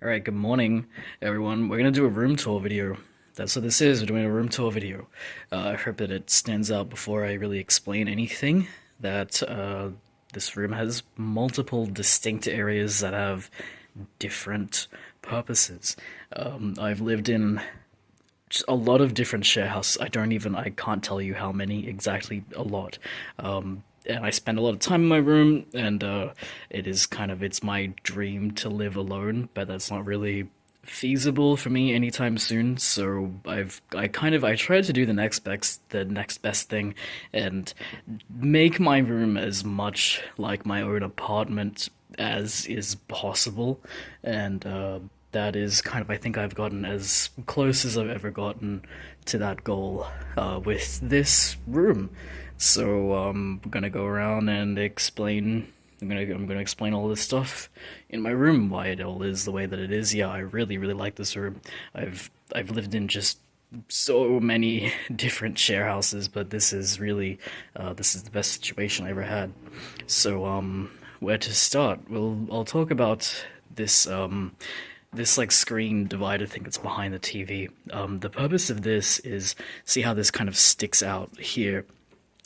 Alright, good morning, everyone. We're gonna do a room tour video. That's what this is. We're doing a room tour video. I hope that it stands out before I really explain anything. That this room has multiple distinct areas that have different purposes. I've lived in just a lot of different share houses. I can't tell you how many exactly. A lot. And I spend a lot of time in my room, and it's my dream to live alone, but that's not really feasible for me anytime soon. So I tried to do the next best thing, and make my room as much like my own apartment as is possible, and that is kind of, I think I've gotten as close as I've ever gotten to that goal with this room. So we're gonna go around and explain. I'm gonna explain all this stuff in my room, why it all is the way that it is. Yeah, I really like this room. I've lived in just so many different share houses, but this is the best situation I ever had. So where to start? I'll talk about this like screen divider thing that's behind the TV. The purpose of this is, see how this kind of sticks out here.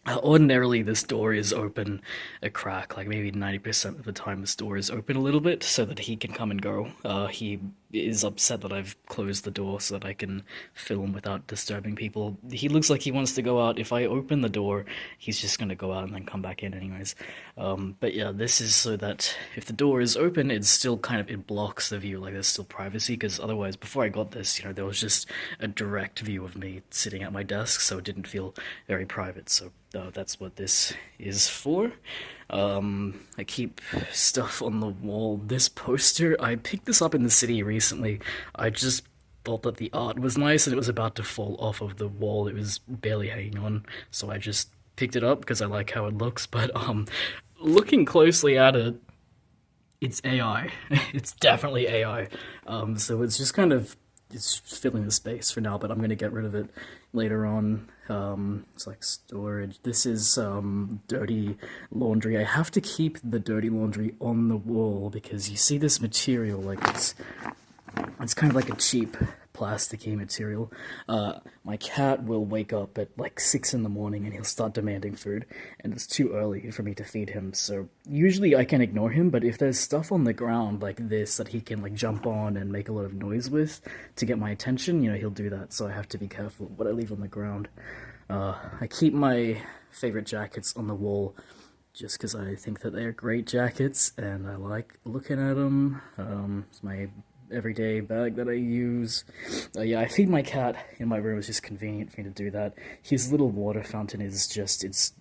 Ordinarily, this door is open a crack, like maybe 90% of the time this door is open a little bit so that he can come and go. He is upset that I've closed the door so that I can film without disturbing people. He looks like he wants to go out. If I open the door, he's just gonna go out and then come back in anyways. But yeah, this is so that if the door is open, it's still it blocks the view, like there's still privacy, because otherwise, before I got this, there was just a direct view of me sitting at my desk, so it didn't feel very private. So that's what this is for. I keep stuff on the wall. This poster, I picked this up in the city recently. I just thought that the art was nice and it was about to fall off of the wall. It was barely hanging on, so I just picked it up because I like how it looks. But looking closely at it, it's AI. It's definitely AI. So it's just it's filling the space for now, but I'm gonna get rid of it later on. It's like storage. This is dirty laundry. I have to keep the dirty laundry on the wall because you see this material, like it's kind of like a cheap plasticky material. My cat will wake up at like 6 in the morning and he'll start demanding food, and it's too early for me to feed him. So usually I can ignore him, but if there's stuff on the ground like this that he can like jump on and make a lot of noise with to get my attention, he'll do that. So I have to be careful what I leave on the ground. I keep my favorite jackets on the wall just because I think that they're great jackets and I like looking at them. It's my everyday bag that I use. Yeah, I feed my cat in my room. It's just convenient for me to do that. His little water fountain is it's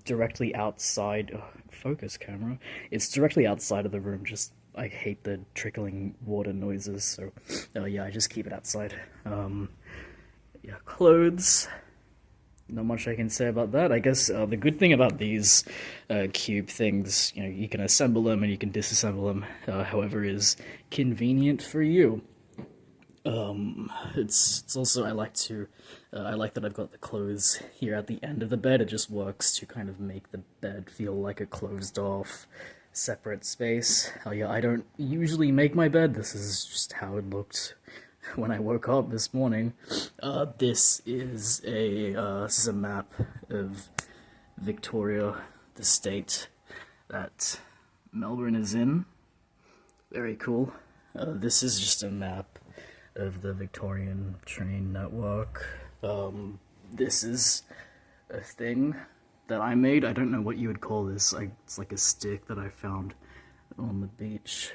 directly outside. Focus camera. It's directly outside of the room. Just I hate the trickling water noises, so yeah, I just keep it outside. Yeah, clothes. Not much I can say about that. I guess the good thing about these cube things, you can assemble them and you can disassemble them, however is convenient for you. It's also, I like that I've got the clothes here at the end of the bed. It just works to kind of make the bed feel like a closed off, separate space. Oh yeah, I don't usually make my bed. This is just how it looked when I woke up this morning. This is a map of Victoria, the state that Melbourne is in. Very cool. This is just a map of the Victorian train network. This is a thing that I made. I don't know what you would call this. It's like a stick that I found on the beach.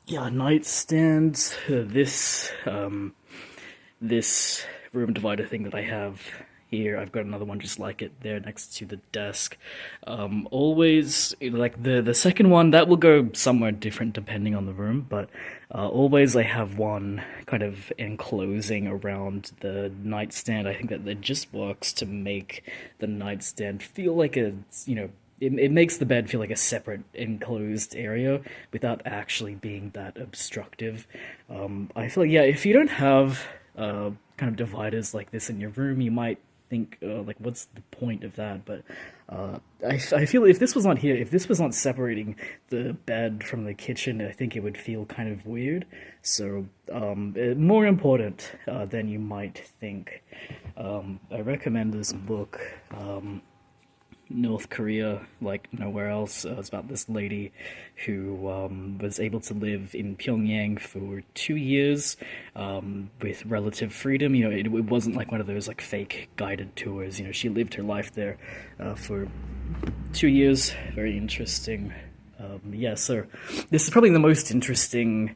Yeah, nightstand. This room divider thing that I have here, I've got another one just like it there next to the desk. Always, like the second one, that will go somewhere different depending on the room, but always I have one kind of enclosing around the nightstand. I think that it just works to make the nightstand feel like it makes the bed feel like a separate enclosed area without actually being that obstructive. I feel like, yeah, if you don't have kind of dividers like this in your room, you might think like what's the point of that? But I feel if this was not here, if this was not separating the bed from the kitchen, I think it would feel kind of weird. So more important than you might think. I recommend this book. North Korea like nowhere else. It's about this lady who was able to live in Pyongyang for 2 years with relative freedom. You know, it wasn't like one of those like fake guided tours. You know, she lived her life there for 2 years. Very interesting. Yeah, so this is probably the most interesting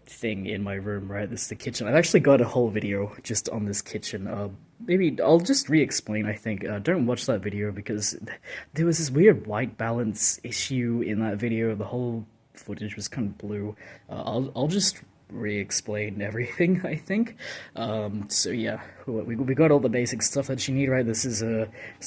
thing in my room, right? This is the kitchen. I've actually got a whole video just on this kitchen. Maybe I'll just re-explain, I think. Don't watch that video because there was this weird white balance issue in that video. The whole footage was kind of blue. I'll just re-explain everything, I think. So yeah, we got all the basic stuff that you need, right? This is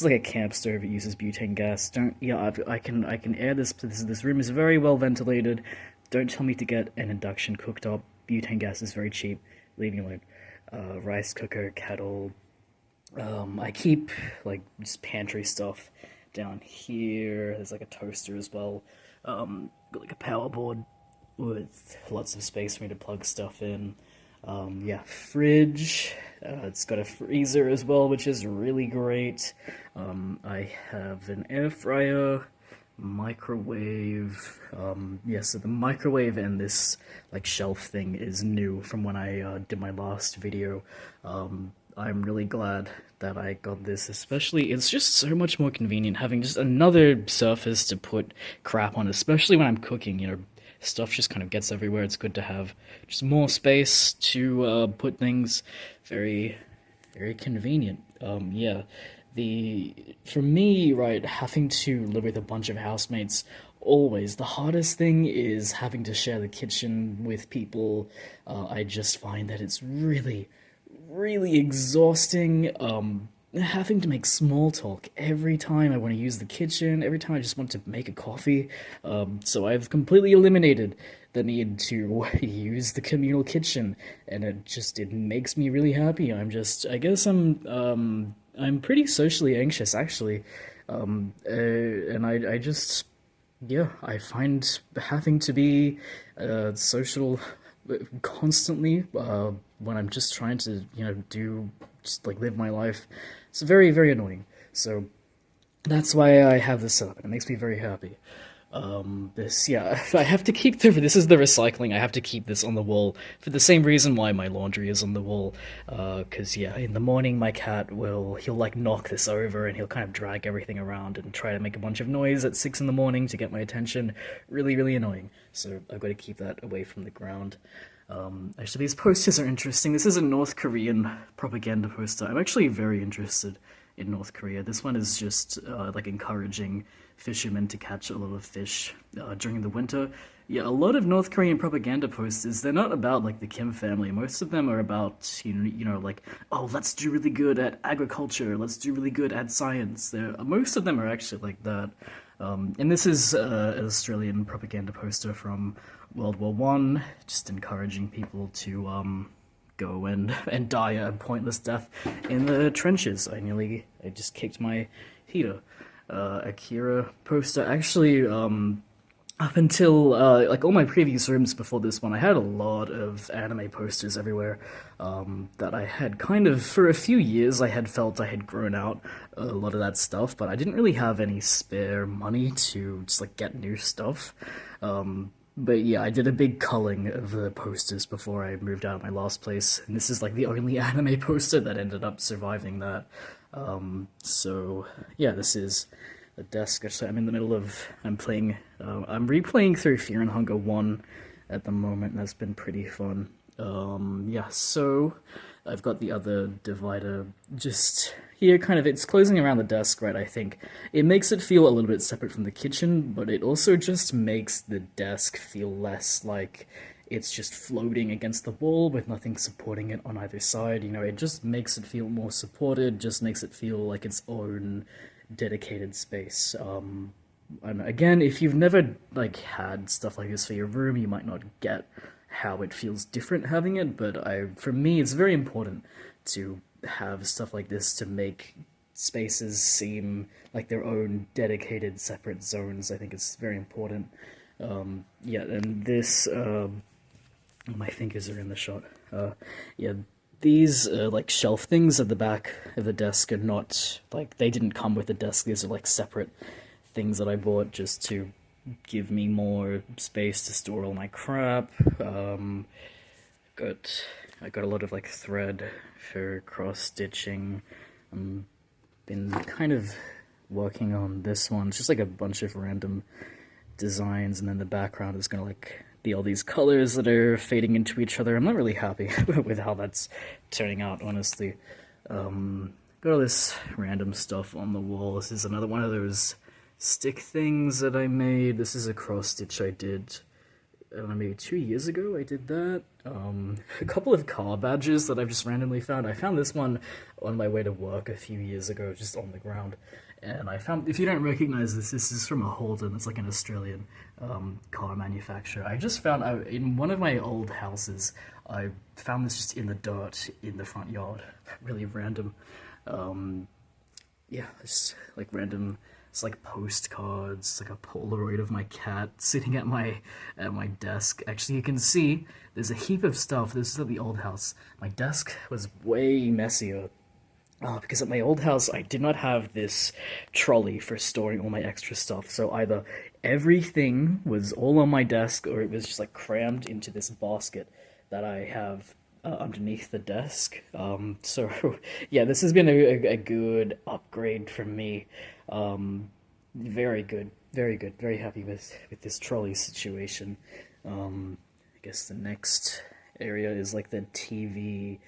like a camp stove. It uses butane gas. I can air this. This room is very well ventilated. Don't tell me to get an induction cooktop. Butane gas is very cheap. Leave me alone. Rice cooker, kettle. I keep like just pantry stuff down here. There's like a toaster as well. Got like a power board with lots of space for me to plug stuff in. Yeah, fridge. It's got a freezer as well, which is really great. I have an air fryer, microwave. Yeah, so the microwave and this like shelf thing is new from when I did my last video. I'm really glad that I got this, especially it's just so much more convenient having just another surface to put crap on, especially when I'm cooking. You know, stuff just kind of gets everywhere. It's good to have just more space to put things. Very, very convenient. Yeah, for me, right, having to live with a bunch of housemates, always the hardest thing is having to share the kitchen with people. I just find that it's really exhausting, having to make small talk every time I want to use the kitchen, every time I just want to make a coffee. So I've completely eliminated the need to use the communal kitchen, and it makes me really happy. I guess I'm pretty socially anxious, actually. And I just, yeah, I find having to be social constantly when I'm just trying to, you know, just like live my life. It's very, very annoying. So that's why I have this set up, and it makes me very happy. Yeah, I have to keep this is the recycling. I have to keep this on the wall for the same reason why my laundry is on the wall. Cause yeah, in the morning my cat he'll like knock this over and he'll kind of drag everything around and try to make a bunch of noise at 6 in the morning to get my attention. Really, really annoying. So I've got to keep that away from the ground. Actually, these posters are interesting. This is a North Korean propaganda poster. I'm actually very interested in North Korea. This one is just like encouraging fishermen to catch a lot of fish during the winter. Yeah, a lot of North Korean propaganda posters, they're not about like the Kim family. Most of them are about, you know, like, oh, let's do really good at agriculture, let's do really good at science. Most of them are actually like that. And this is an Australian propaganda poster from World War One, just encouraging people to go and die a pointless death in the trenches. I just kicked my heater. Akira poster. Actually, up until like all my previous rooms before this one, I had a lot of anime posters everywhere. That I had kind of, for a few years, I had felt I had grown out a lot of that stuff, but I didn't really have any spare money to just like get new stuff. But yeah, I did a big culling of the posters before I moved out of my last place, and this is like the only anime poster that ended up surviving that. So yeah, this is the desk. So I'm in the middle of, I'm replaying through Fear and Hunger 1 at the moment, and that's been pretty fun. Yeah, so I've got the other divider just here, kind of, it's closing around the desk, right, I think. It makes it feel a little bit separate from the kitchen, but it also just makes the desk feel less like it's just floating against the wall with nothing supporting it on either side. You know, it just makes it feel more supported, just makes it feel like its own dedicated space. And again, if you've never like had stuff like this for your room, you might not get how it feels different having it, but for me, it's very important to have stuff like this to make spaces seem like their own dedicated separate zones. I think it's very important. Yeah, and this my fingers are in the shot. Yeah, these like shelf things at the back of the desk are not like they didn't come with the desk. These are like separate things that I bought just to give me more space to store all my crap. Got I got a lot of like thread for cross stitching. Been kind of working on this one. It's just like a bunch of random designs, and then the background is gonna like be all these colors that are fading into each other. I'm not really happy with how that's turning out, honestly. Got all this random stuff on the wall. This is another one of those stick things that I made. This is a cross stitch I did, I don't know, maybe 2 years ago I did that. A couple of car badges that I've just randomly found. I found this one on my way to work a few years ago, just on the ground. And I found, if you don't recognize this, this is from a Holden. It's like an Australian car manufacturer. I just found out in one of my old houses, I found this just in the dirt in the front yard. Really random. Yeah, it's like random. It's like postcards, like a Polaroid of my cat sitting at my desk. Actually, you can see there's a heap of stuff. This is at the old house. My desk was way messier. Because at my old house, I did not have this trolley for storing all my extra stuff. So either everything was all on my desk, or it was just like crammed into this basket that I have underneath the desk. So yeah, this has been a good upgrade for me. Very good, very good, very happy with this trolley situation. I guess the next area is like the TV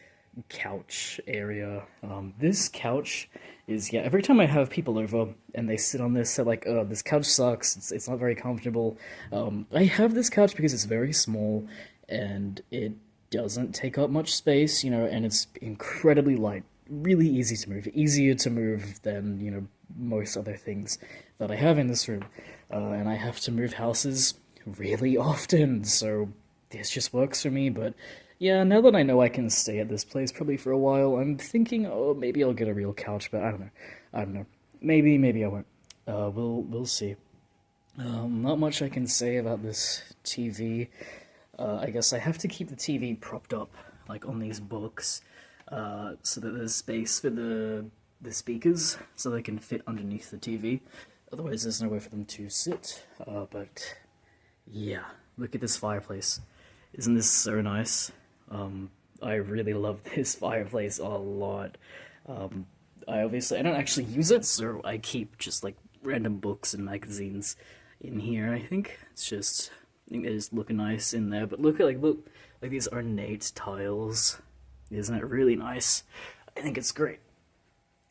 couch area. This couch is, yeah, every time I have people over and they sit on this, they're like, oh, this couch sucks, it's not very comfortable. I have this couch because it's very small and it doesn't take up much space, you know, and it's incredibly light, really easy to move, easier to move than, you know, most other things that I have in this room. And I have to move houses really often, so this just works for me. But yeah, now that I know I can stay at this place probably for a while, I'm thinking, oh, maybe I'll get a real couch, but I don't know. I don't know. Maybe I won't. We'll see. Not much I can say about this TV. I guess I have to keep the TV propped up, like on these books, so that there's space for the speakers, so they can fit underneath the TV. Otherwise, there's nowhere for them to sit. But yeah, look at this fireplace. Isn't this so nice? I really love this fireplace a lot. I don't actually use it, so I keep just like random books and magazines in here. I think they just look nice in there. But look like these ornate tiles. Isn't it really nice? I think it's great.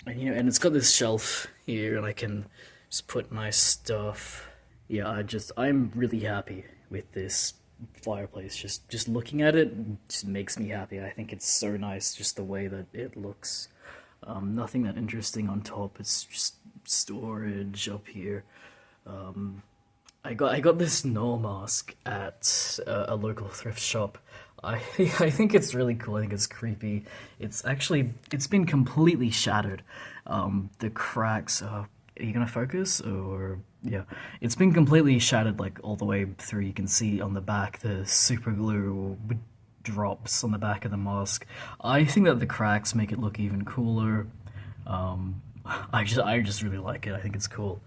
And you know, and it's got this shelf here, and I can just put nice stuff. Yeah, I'm really happy with this fireplace. Just looking at it just makes me happy. I think it's so nice, just the way that it looks. Nothing that interesting on top. It's just storage up here. I got this Null mask at a local thrift shop. I think it's really cool. I think it's creepy. It's been completely shattered. The cracks are you gonna focus? Or yeah, it's been completely shattered, like all the way through. You can see on the back the super glue drops on the back of the mask. I think that the cracks make it look even cooler. I just really like it. I think it's cool.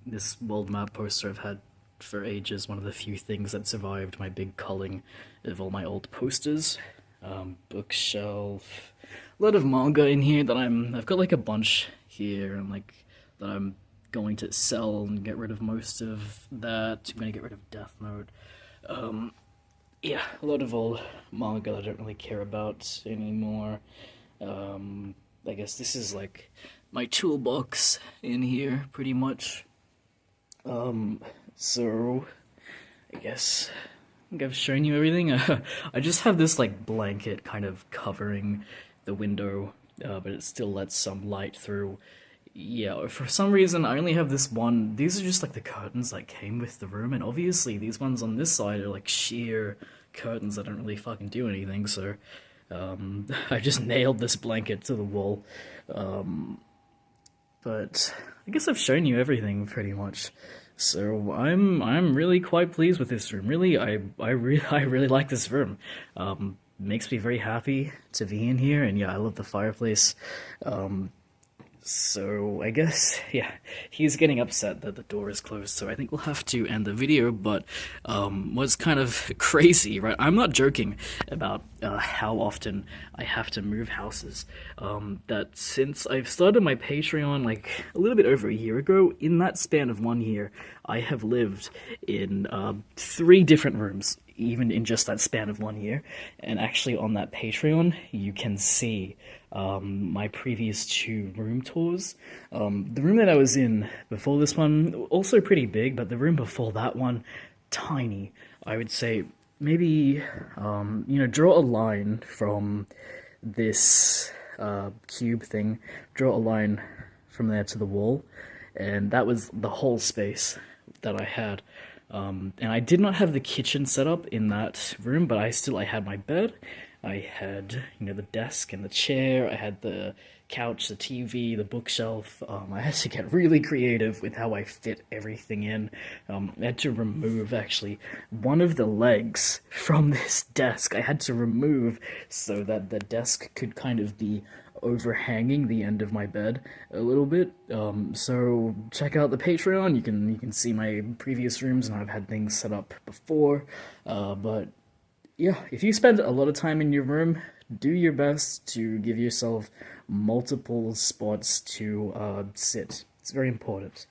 This world map poster I've had for ages, one of the few things that survived my big culling of all my old posters. Bookshelf, a lot of manga in here that I've got like a bunch here, and like that I'm going to sell and get rid of most of that. I'm gonna get rid of Death Note. Yeah, a lot of old manga that I don't really care about anymore. I guess this is like my toolbox in here, pretty much. So I guess I've shown you everything. I just have this like blanket kind of covering the window, but it still lets some light through. Yeah, for some reason I only have this one. These are just like the curtains that came with the room, and obviously these ones on this side are like sheer curtains that don't really fucking do anything, so I just nailed this blanket to the wall. But I guess I've shown you everything pretty much. So I'm really quite pleased with this room. Really, I really like this room. Makes me very happy to be in here, and yeah, I love the fireplace. So I guess, yeah, he's getting upset that the door is closed, so I think we'll have to end the video, but what's kind of crazy, right? I'm not joking about how often I have to move houses. That since I've started my Patreon like a little bit over a year ago, in that span of 1 year, I have lived in 3 different rooms, even in just that span of 1 year. And actually on that Patreon, you can see my previous 2 room tours. The room that I was in before this one, also pretty big, but the room before that one, tiny. I would say maybe, draw a line from this cube thing, draw a line from there to the wall, and that was the whole space that I had. And I did not have the kitchen set up in that room, but I had my bed, I had, the desk and the chair, I had the couch, the TV, the bookshelf. I had to get really creative with how I fit everything in. I had to remove, actually, one of the legs from this desk. I had to remove so that the desk could kind of be overhanging the end of my bed a little bit. So check out the Patreon. You can see my previous rooms, and I've had things set up before. But yeah, if you spend a lot of time in your room, do your best to give yourself multiple spots to sit. It's very important.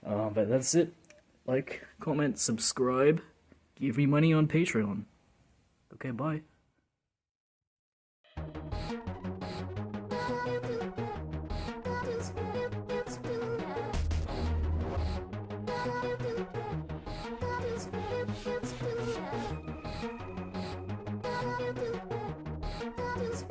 But that's it. Like, comment, subscribe, give me money on Patreon. Okay, bye. It's